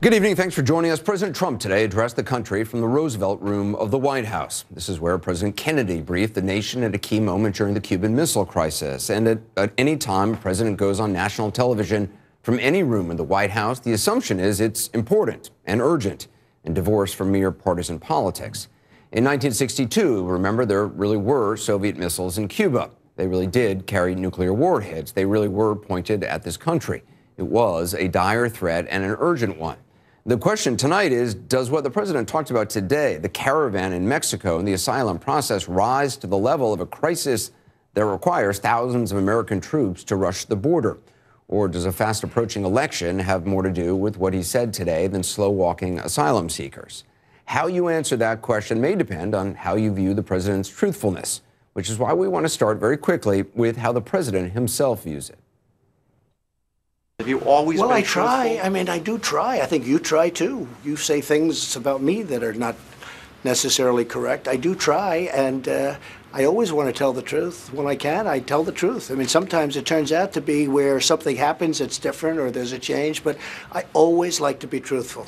Good evening. Thanks for joining us. President Trump today addressed the country from the Roosevelt Room of the White House. This is where President Kennedy briefed the nation at a key moment during the Cuban Missile Crisis. And at any time a president goes on national television from any room in the White House, the assumption is it's important and urgent and divorced from mere partisan politics. In 1962, remember, there really were Soviet missiles in Cuba. They really did carry nuclear warheads. They really were pointed at this country. It was a dire threat and an urgent one. The question tonight is, does what the president talked about today, the caravan in Mexico and the asylum process, rise to the level of a crisis that requires thousands of American troops to rush the border? Or does a fast approaching election have more to do with what he said today than slow walking asylum seekers? How you answer that question may depend on how you view the president's truthfulness, which is why we want to start very quickly with how the president himself views it. Have you always been Well, I truthful? try. I mean, I do try. I think you try too. You say things about me that are not necessarily correct. I do try, and I always want to tell the truth. When I can, I tell the truth. I mean, sometimes it turns out to be where something happens that's different or there's a change, but I always like to be truthful.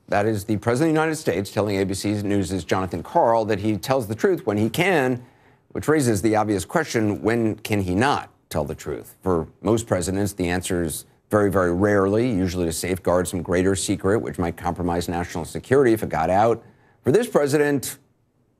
That is the President of the United States telling ABC News' Jonathan Karl that he tells the truth when he can, which raises the obvious question, when can he not tell the truth? For most presidents, the answer is very, very rarely, usually to safeguard some greater secret, which might compromise national security if it got out. For this president,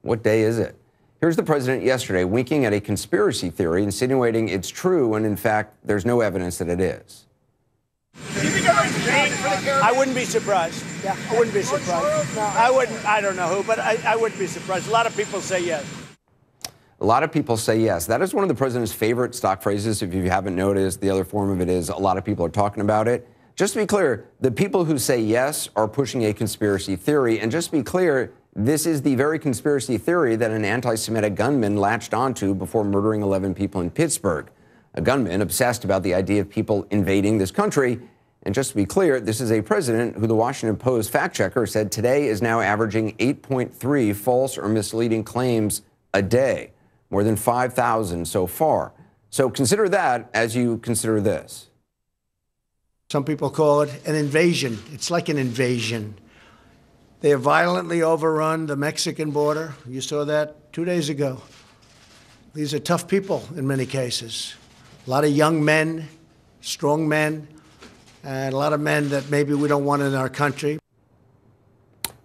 what day is it? Here's the president yesterday winking at a conspiracy theory, insinuating it's true when, in fact, there's no evidence that it is. I wouldn't be surprised. Yeah, I wouldn't be surprised. No, I wouldn't. I don't know who, but I wouldn't be surprised. A lot of people say yes. A lot of people say yes. That is one of the president's favorite stock phrases. If you haven't noticed, the other form of it is a lot of people are talking about it. Just to be clear, the people who say yes are pushing a conspiracy theory. And just to be clear, this is the very conspiracy theory that an anti-Semitic gunman latched onto before murdering 11 people in Pittsburgh. A gunman obsessed about the idea of people invading this country. And just to be clear, this is a president who the Washington Post fact checker said today is now averaging 8.3 false or misleading claims a day. More than 5,000 so far. So consider that as you consider this. Some people call it an invasion. It's like an invasion. They have violently overrun the Mexican border. You saw that 2 days ago. These are tough people in many cases. A lot of young men, strong men, and a lot of men that maybe we don't want in our country.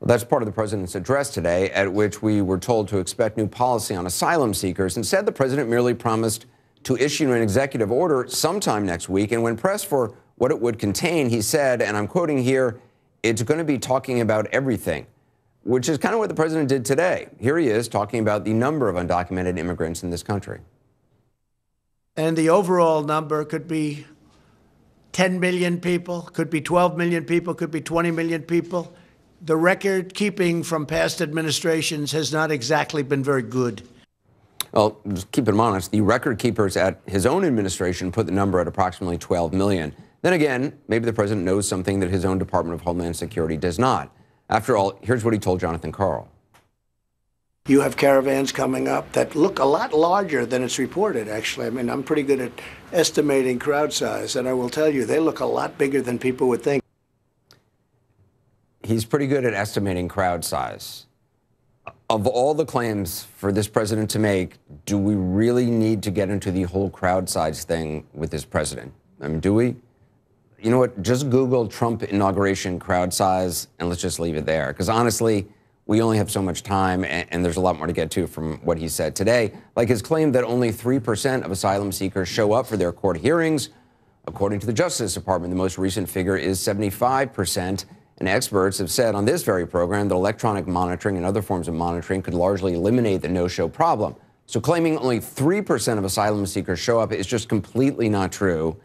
Well, that's part of the president's address today, at which we were told to expect new policy on asylum seekers. Instead, the president merely promised to issue an executive order sometime next week. And when pressed for what it would contain, he said, and I'm quoting here, it's going to be talking about everything, which is kind of what the president did today. Here he is talking about the number of undocumented immigrants in this country. And the overall number could be 10 million people, could be 12 million people, could be 20 million people. The record keeping from past administrations has not exactly been very good. Well, just keep in honest, the record keepers at his own administration put the number at approximately 12 million. Then again, maybe the president knows something that his own Department of Homeland Security does not. After all, here's what he told Jonathan Karl. You have caravans coming up that look a lot larger than it's reported, actually. I mean, I'm pretty good at estimating crowd size, and I will tell you, they look a lot bigger than people would think. He's pretty good at estimating crowd size. Of all the claims for this president to make, do we really need to get into the whole crowd size thing with this president? I mean, do we? You know what? Just Google Trump inauguration crowd size, and let's just leave it there. Because honestly, we only have so much time, and there's a lot more to get to from what he said today. Like his claim that only 3% of asylum seekers show up for their court hearings. According to the Justice Department, the most recent figure is 75%. And experts have said on this very program that electronic monitoring and other forms of monitoring could largely eliminate the no-show problem. So claiming only 3% of asylum seekers show up is just completely not true.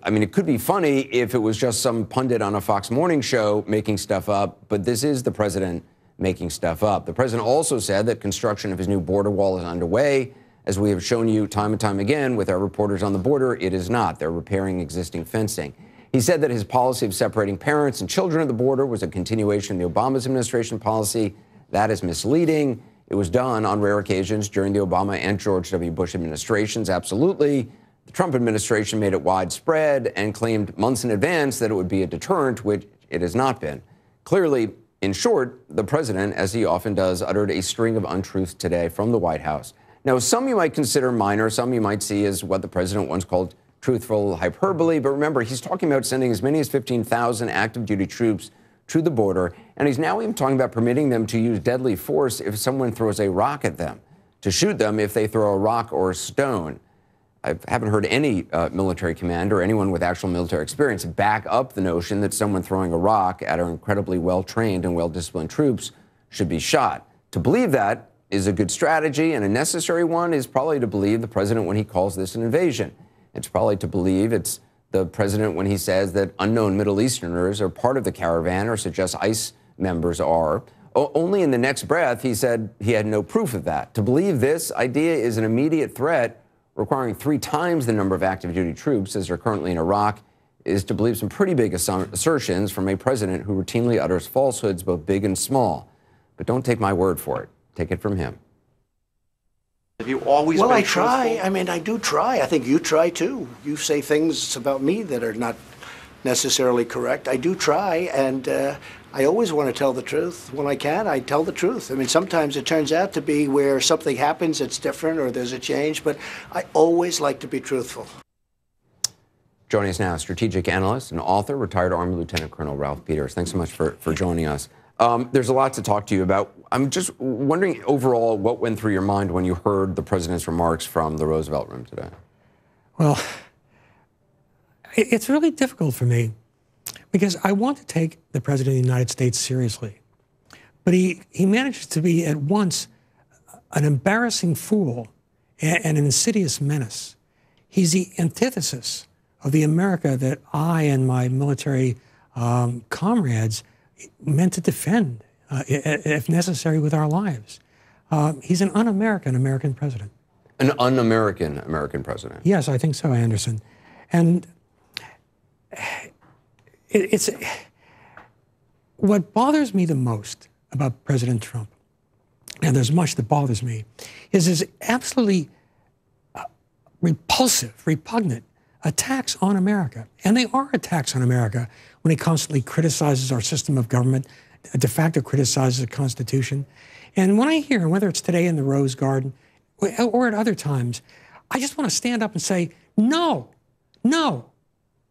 I mean, it could be funny if it was just some pundit on a Fox morning show making stuff up, but this is the president making stuff up. The president also said that construction of his new border wall is underway. As we have shown you time and time again with our reporters on the border, it is not. They're repairing existing fencing. He said that his policy of separating parents and children at the border was a continuation of the Obama administration policy. That is misleading. It was done on rare occasions during the Obama and George W. Bush administrations, absolutely. The Trump administration made it widespread and claimed months in advance that it would be a deterrent, which it has not been. Clearly, in short, the president, as he often does, uttered a string of untruths today from the White House. Now, some you might consider minor, some you might see as what the president once called truthful hyperbole. But remember, he's talking about sending as many as 15,000 active duty troops to the border. And he's now even talking about permitting them to use deadly force if someone throws a rock at them, to shoot them if they throw a rock or a stone. I haven't heard any military commander or anyone with actual military experience back up the notion that someone throwing a rock at our incredibly well-trained and well-disciplined troops should be shot. To believe that is a good strategy, and a necessary one is probably to believe the president when he calls this an invasion. It's probably to believe it's the president when he says that unknown Middle Easterners are part of the caravan or suggests ICE members are. Only in the next breath, he said he had no proof of that. To believe this idea is an immediate threat requiring 3 times the number of active duty troops as are currently in Iraq is to believe some pretty big assertions from a president who routinely utters falsehoods, both big and small. But don't take my word for it. Take it from him. Have you always Well, been I try. truthful? I mean, I do try. I think you try too. You say things about me that are not necessarily correct. I do try, and I always want to tell the truth. When I can, I tell the truth. I mean, sometimes it turns out to be where something happens that's different or there's a change, but I always like to be truthful. Joining us now, strategic analyst and author, retired Army Lieutenant Colonel Ralph Peters. Thanks so much for joining us. There's a lot to talk to you about. I'm just wondering overall what went through your mind when you heard the president's remarks from the Roosevelt Room today. Well, it's really difficult for me because I want to take the President of the United States seriously. But he manages to be at once an embarrassing fool and an insidious menace. He's the antithesis of the America that I and my military comrades meant to defend, if necessary, with our lives. He's an un-American American president. An un-American American president. Yes, I think so, Anderson. And it's what bothers me the most about President Trump, and there's much that bothers me, is his absolutely repulsive, repugnant attacks on America. And they are attacks on America when he constantly criticizes our system of government, de facto criticizes the Constitution. And when I hear, whether it's today in the Rose Garden or at other times, I just want to stand up and say, no,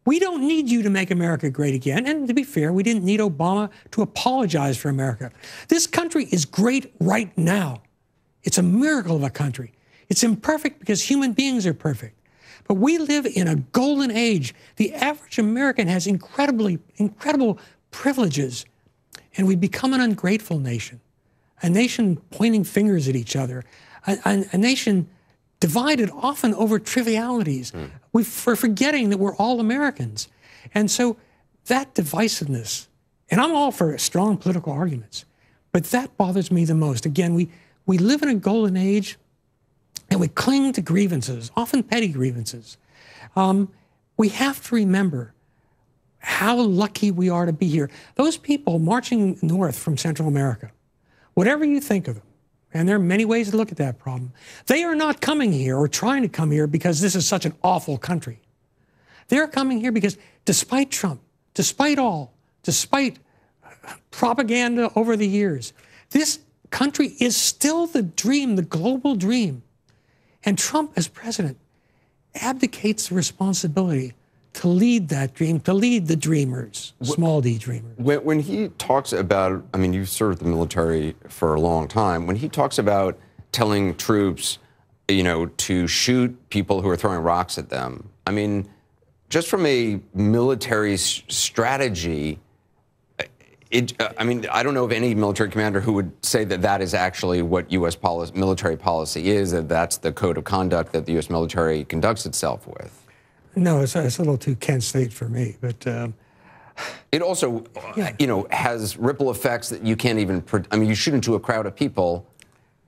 we don't need you to make America great again. And to be fair, we didn't need Obama to apologize for America. This country is great right now. It's a miracle of a country. It's imperfect because human beings are perfect. But we live in a golden age. The average American has incredible privileges. And we've become an ungrateful nation, a nation pointing fingers at each other, a nation divided often over trivialities. We're forgetting that we're all Americans. And so that divisiveness, and I'm all for strong political arguments, but that bothers me the most. Again, we live in a golden age, and we cling to grievances, often petty grievances. We have to remember how lucky we are to be here. Those people marching north from Central America, whatever you think of them, and there are many ways to look at that problem, they are not coming here or trying to come here because this is such an awful country. They're coming here because despite Trump, despite propaganda over the years, this country is still the dream, the global dream. And Trump, as president, abdicates the responsibility to lead that dream, to lead the dreamers, small d dreamers. When he talks about, I mean, you've served the military for a long time. When he talks about telling troops, to shoot people who are throwing rocks at them, I mean, just from a military strategy, I don't know of any military commander who would say that that is actually what U.S. military policy is, that that's the code of conduct that the U.S. military conducts itself with. No, it's a little too Kent State for me, but... it also, has ripple effects that you can't even... you shoot into a crowd of people,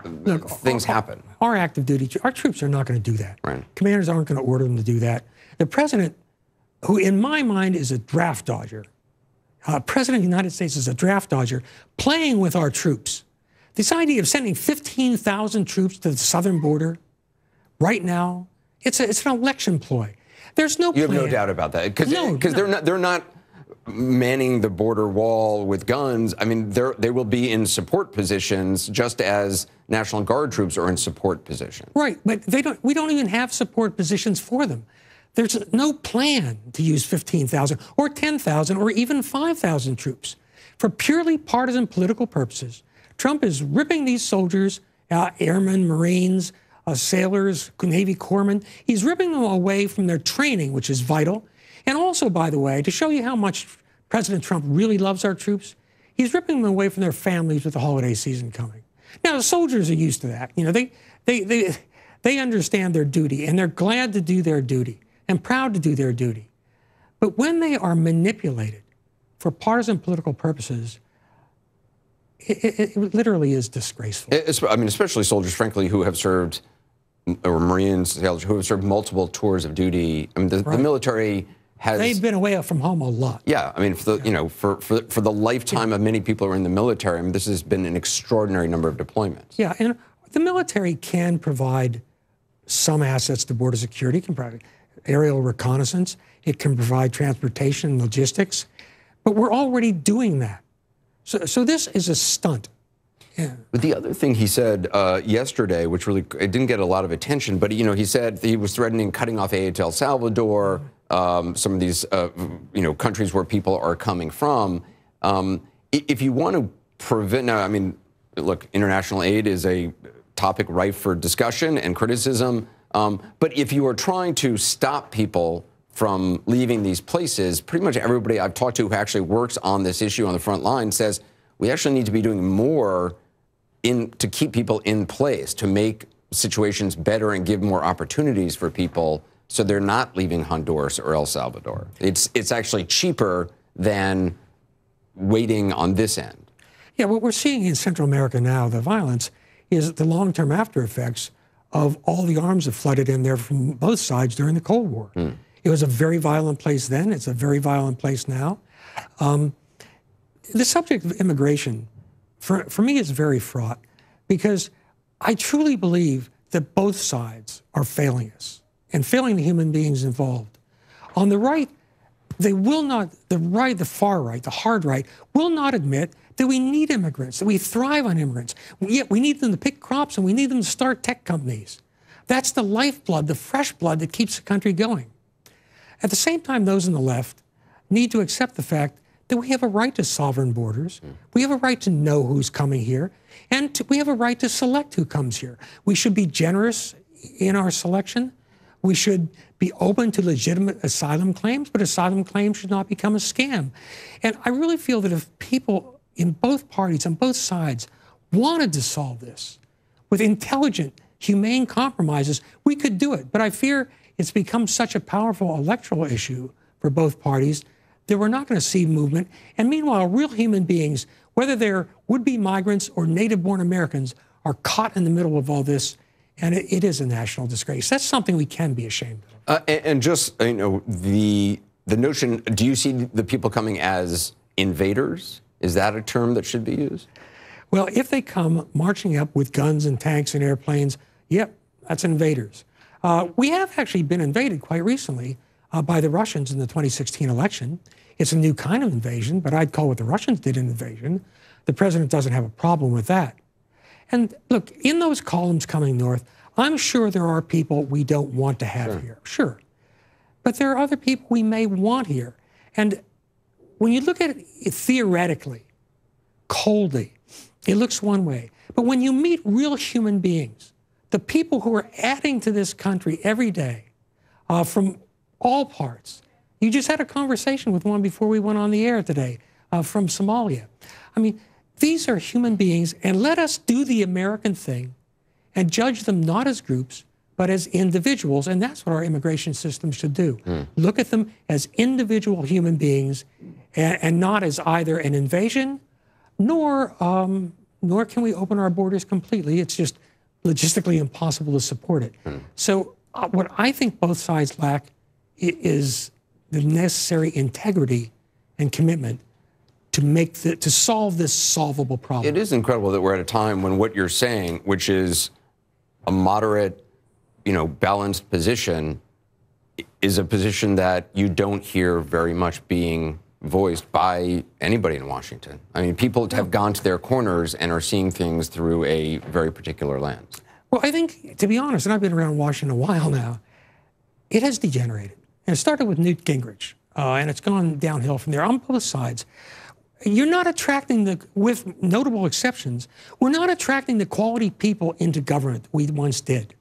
look, things happen. Our active duty, our troops are not going to do that. Right. Commanders aren't going to order them to do that. The president, who in my mind is a draft dodger, President of the United States is a draft dodger playing with our troops. This idea of sending 15,000 troops to the southern border right now It's an election ploy. There's no You have plan. no doubt about that, because No. they're not manning the border wall with guns. I mean, they will be in support positions, just as National Guard troops are in support positions. Right, but we don't even have support positions for them. There's no plan to use 15,000 or 10,000 or even 5,000 troops for purely partisan political purposes. Trump is ripping these soldiers, airmen, Marines, sailors, Navy corpsmen. He's ripping them away from their training, which is vital. And also, by the way, to show you how much President Trump really loves our troops, he's ripping them away from their families with the holiday season coming. Now, the soldiers are used to that. You know, they understand their duty, and they're glad to do their duty and proud to do their duty. But when they are manipulated for partisan political purposes, it literally is disgraceful. I mean, especially soldiers, frankly, who have served, or Marines, sailors, who have served multiple tours of duty. I mean, the military has... They've been away from home a lot. Yeah, I mean, for the lifetime of many people who are in the military, I mean, this has been an extraordinary number of deployments. Yeah, and the military can provide some assets to border security. It can provide aerial reconnaissance. It can provide transportation and logistics. But we're already doing that. So this is a stunt. Yeah. But the other thing he said yesterday, which really it didn't get a lot of attention, but he said he was threatening cutting off aid to El Salvador, some of these countries where people are coming from. If you want to prevent, now, I mean, look, international aid is a topic rife for discussion and criticism. But if you are trying to stop people from leaving these places, pretty much everybody I've talked to who actually works on this issue on the front line says we actually need to be doing more to keep people in place, to make situations better and give more opportunities for people so they're not leaving Honduras or El Salvador. It's actually cheaper than waiting on this end. Yeah, what we're seeing in Central America now, the violence, is the long-term after effects of all the arms that flooded in there from both sides during the Cold War. It was a very violent place then. It's a very violent place now. The subject of immigration, for me, is very fraught because I truly believe that both sides are failing us and failing the human beings involved. On the right, they will not, the far right, the hard right, will not admit that we need immigrants, that we thrive on immigrants. Yet we need them to pick crops and we need them to start tech companies. That's the lifeblood, the fresh blood that keeps the country going. At the same time, those on the left need to accept the fact that we have a right to sovereign borders. We have a right to know who's coming here, and we have a right to select who comes here. We should be generous in our selection. We should be open to legitimate asylum claims, but asylum claims should not become a scam. And I really feel that if people in both parties, on both sides, wanted to solve this with intelligent, humane compromises, we could do it. But I fear it's become such a powerful electoral issue for both parties that we're not going to see movement. And meanwhile, real human beings, whether they're would-be migrants or native-born Americans, are caught in the middle of all this, and it is a national disgrace. That's something we can be ashamed of. And just, the notion, do you see the people coming as invaders? Is that a term that should be used? Well, if they come marching up with guns and tanks and airplanes, yep, that's invaders. We have actually been invaded quite recently by the Russians in the 2016 election. It's a new kind of invasion, but I'd call what the Russians did an invasion. The president doesn't have a problem with that. And look, in those columns coming north, I'm sure there are people we don't want to have here. Sure. But there are other people we may want here. And when you look at it theoretically, coldly, it looks one way. But when you meet real human beings, the people who are adding to this country every day from all parts. You just had a conversation with one before we went on the air today from Somalia. I mean, these are human beings, and let us do the American thing and judge them not as groups, but as individuals, and that's what our immigration system should do. Look at them as individual human beings and not as either an invasion, nor can we open our borders completely. It's just logistically impossible to support it. So what I think both sides lack is the necessary integrity and commitment to solve this solvable problem. It is incredible that we're at a time when what you're saying, which is a moderate, balanced position is a position that you don't hear very much being voiced by anybody in Washington. I mean, people have gone to their corners and are seeing things through a very particular lens. Well, I think, to be honest, and I've been around Washington a while now, it has degenerated. And it started with Newt Gingrich, and it's gone downhill from there on both sides. You're not attracting with notable exceptions, we're not attracting the quality people into government we once did.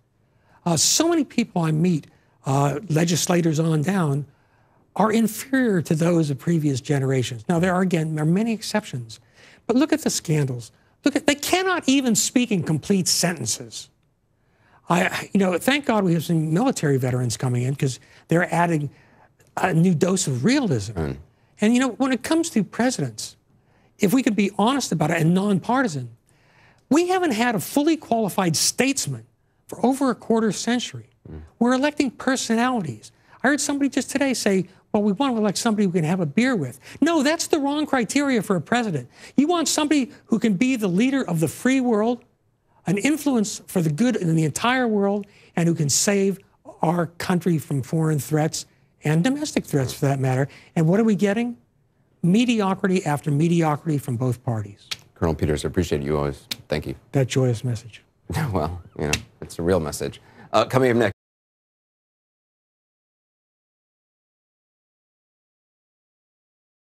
So many people I meet, legislators on down, are inferior to those of previous generations. Now, there are many exceptions, but look at the scandals. They cannot even speak in complete sentences. Thank God we have some military veterans coming in because they're adding a new dose of realism. And, when it comes to presidents, if we could be honest about it and nonpartisan, we haven't had a fully qualified statesman for over a quarter century. We're electing personalities. I heard somebody just today say, well, we want to elect somebody we can have a beer with. No, that's the wrong criteria for a president. You want somebody who can be the leader of the free world, an influence for the good in the entire world, and who can save our country from foreign threats and domestic threats, for that matter. And what are we getting? Mediocrity after mediocrity from both parties. Colonel Peters, I appreciate you always. Thank you. That joyous message. Well, it's a real message. Coming up next.